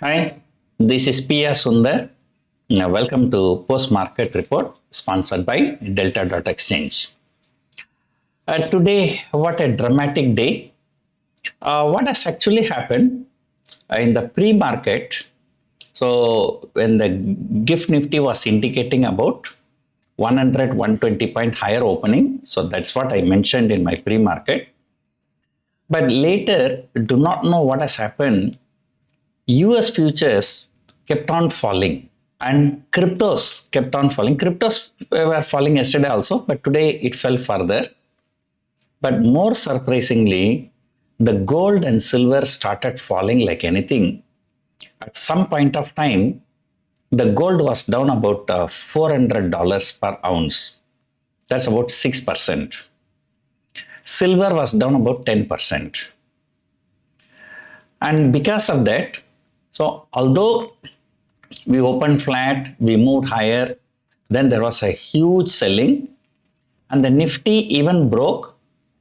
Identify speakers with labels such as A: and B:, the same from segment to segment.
A: Hi, this is P.R. Sundar. Welcome to Post Market Report sponsored by Delta.Exchange. Today, what a dramatic day. What has actually happened in the pre-market? So, when the GIFT Nifty was indicating about 100, 120 point higher opening, so that's what I mentioned in my pre-market. But later, do not know what has happened. US futures kept on falling and cryptos kept on falling. Cryptos were falling yesterday also, but today it fell further. But more surprisingly, the gold and silver started falling like anything. At some point of time, the gold was down about $400 per ounce. That's about 6%. Silver was down about 10%. And because of that, so although we opened flat, we moved higher, then there was a huge selling and the Nifty even broke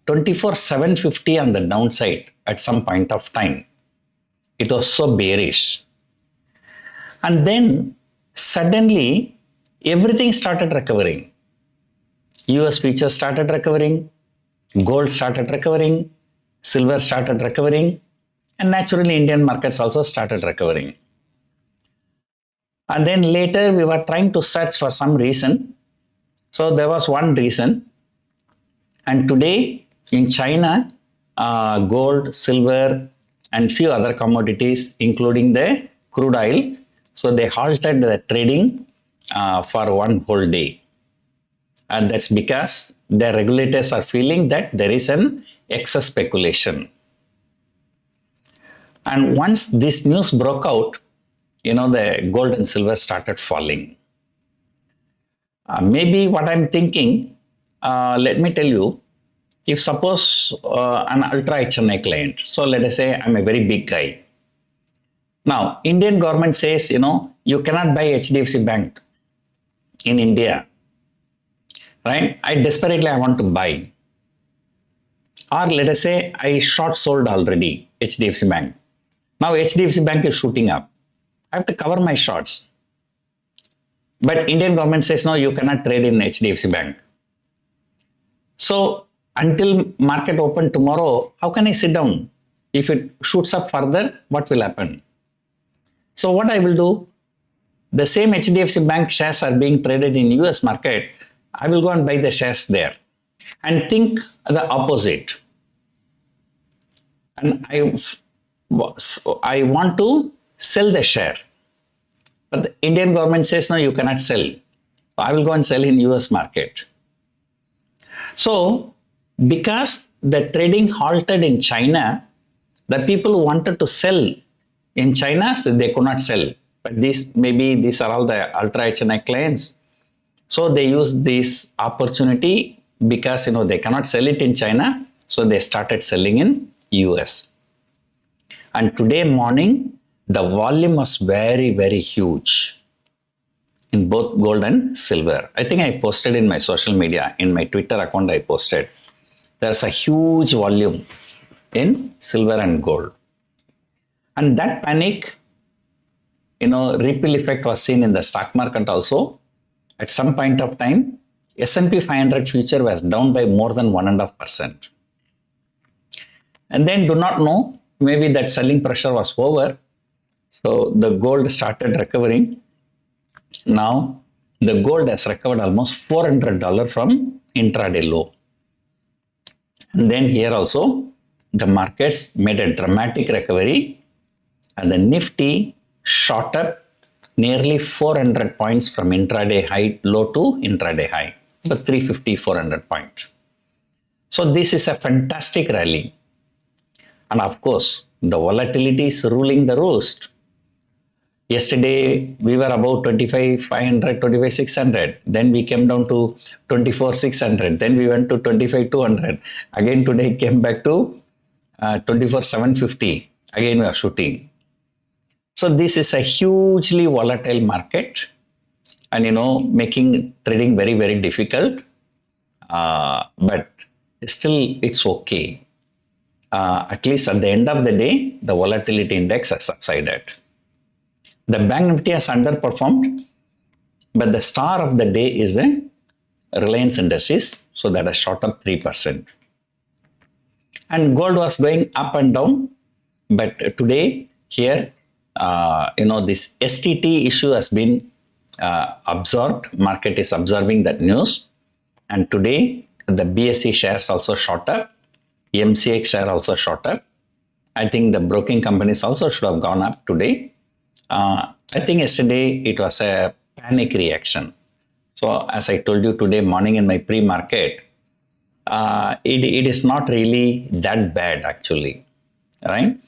A: 24,750 on the downside at some point of time. It was so bearish. And then suddenly everything started recovering. US futures started recovering, gold started recovering, silver started recovering, and naturally Indian markets also started recovering. And then later we were trying to search for some reason. So there was one reason. And today in China, gold, silver, and few other commodities, including the crude oil, so they halted the trading for one whole day. And that's because the regulators are feeling that there is an excess speculation. And once this news broke out, the gold and silver started falling. Maybe what I'm thinking, let me tell you, if suppose an ultra HNI client, so let us say I'm a very big guy. Now, Indian government says, you cannot buy HDFC Bank in India, right? I want to buy. Or let us say I short sold already HDFC Bank. Now HDFC Bank is shooting up. I have to cover my shorts. But Indian government says, no, you cannot trade in HDFC Bank. So until market open tomorrow, how can I sit down? If it shoots up further, what will happen? So what I will do, the same HDFC Bank shares are being traded in US market. I will go and buy the shares there and think the opposite. And I want to sell the share. But the Indian government says, no, you cannot sell. So I will go and sell in US market. So because the trading halted in China, the people who wanted to sell in China, so they could not sell. But these are all the ultra HNI clients. So they use this opportunity because they cannot sell it in China. So they started selling in US. And today morning, the volume was very, very huge in both gold and silver. I think I posted in my social media, in my Twitter account I posted. There's a huge volume in silver and gold. And that panic, ripple effect was seen in the stock market also. At some point of time, S&P 500 future was down by more than 1.5%. And then do not know, maybe that selling pressure was over. So the gold started recovering. Now the gold has recovered almost $400 from intraday low. And then here also the markets made a dramatic recovery and the Nifty shot up nearly 400 points from intraday high low to intraday high, but 350, 400 points. So this is a fantastic rally. And of course, the volatility is ruling the roost. Yesterday, we were about 25,500, 25,600. Then we came down to 24,600. Then we went to 25,200. Again, today came back to 24,750. Again, we are shooting. So this is a hugely volatile market and, making trading very, very difficult. But still, it's okay. At least at the end of the day, the volatility index has subsided. The Bank Nifty has underperformed, but the star of the day is the Reliance Industries, so that has shot up 3%. And gold was going up and down, but today here, this STT issue has been absorbed. Market is observing that news, and today the BSE shares also shot up, MCX share also shot up. I think the broking companies also should have gone up today. I think yesterday it was a panic reaction. So as I told you today morning in my pre-market, it is not really that bad actually, right?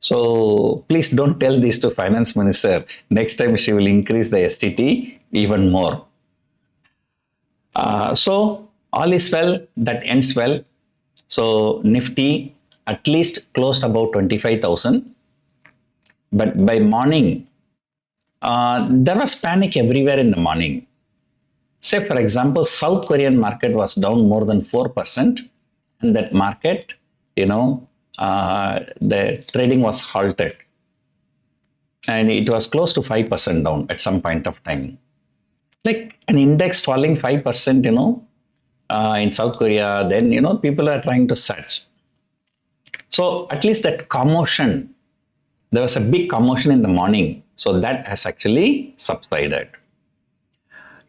A: So please don't tell this to Finance Minister. Next time she will increase the STT even more. So all is well, that ends well. So Nifty at least closed about 25,000. But by morning, there was panic everywhere in the morning. Say, for example, South Korean market was down more than 4%. And that market, the trading was halted. And it was close to 5% down at some point of time. Like an index falling 5%, in South Korea, then, people are trying to search. So at least that commotion, there was a big commotion in the morning. So that has actually subsided.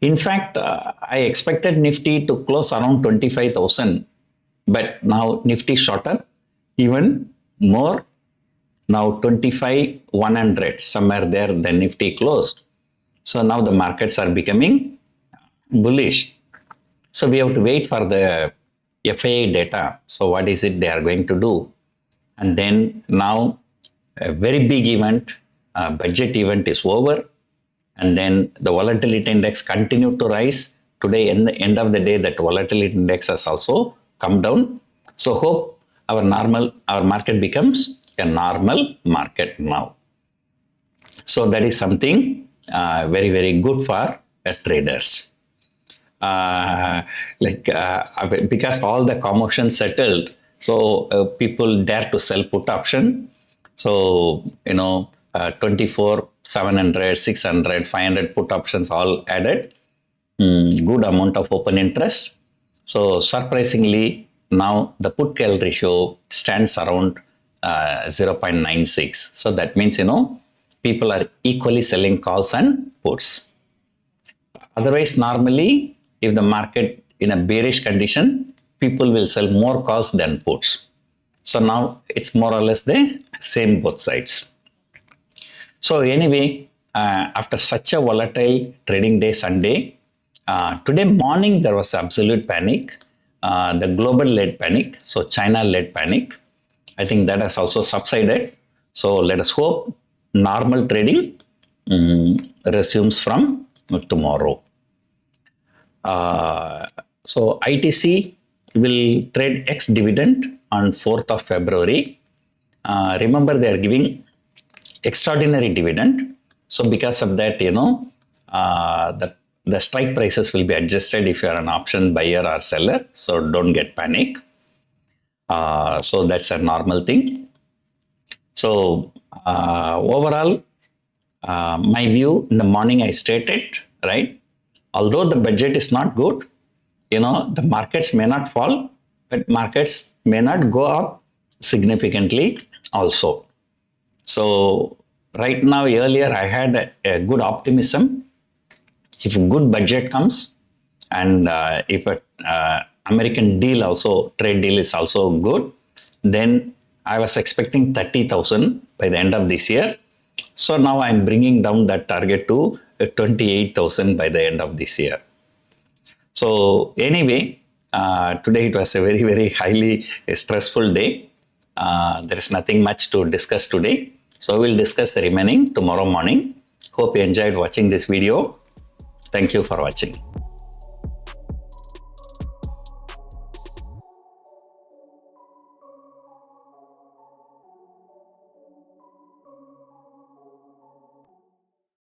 A: In fact, I expected Nifty to close around 25,000, but now Nifty shot up even more. Now 25,100, somewhere there the Nifty closed. So now the markets are becoming bullish. So we have to wait for the FII data. So what is it they are going to do? And then now a very big event, budget event is over. And then the volatility index continued to rise. Today, in the end of the day, that volatility index has also come down. So hope our market becomes a normal market now. So that is something very, very good for traders. Because all the commotion settled, so people dare to sell put option. So, 24, 700, 600, 500 put options all added. Good amount of open interest. So surprisingly, now the put call ratio stands around 0.96. So that means, people are equally selling calls and puts. Otherwise, normally, if the market in a bearish condition, people will sell more calls than puts. So now it's more or less the same both sides. So anyway, after such a volatile trading day Sunday, today morning there was absolute panic, the global led panic, so China led panic. I think that has also subsided. So let us hope normal trading resumes from tomorrow. So ITC will trade ex-dividend on 4th of February. Remember, they are giving extraordinary dividend. So because of that, the strike prices will be adjusted if you are an option buyer or seller. So don't get panic. So that's a normal thing. So overall, my view in the morning I stated, right? Although the budget is not good, the markets may not fall, but markets may not go up significantly also. So right now, earlier I had a good optimism. If a good budget comes and if a American deal also, trade deal is also good, then I was expecting 30,000 by the end of this year. So now I'm bringing down that target to 28,000 by the end of this year. So anyway, today it was a very, very highly stressful day. There is nothing much to discuss today. So we'll discuss the remaining tomorrow morning. Hope you enjoyed watching this video. Thank you for watching.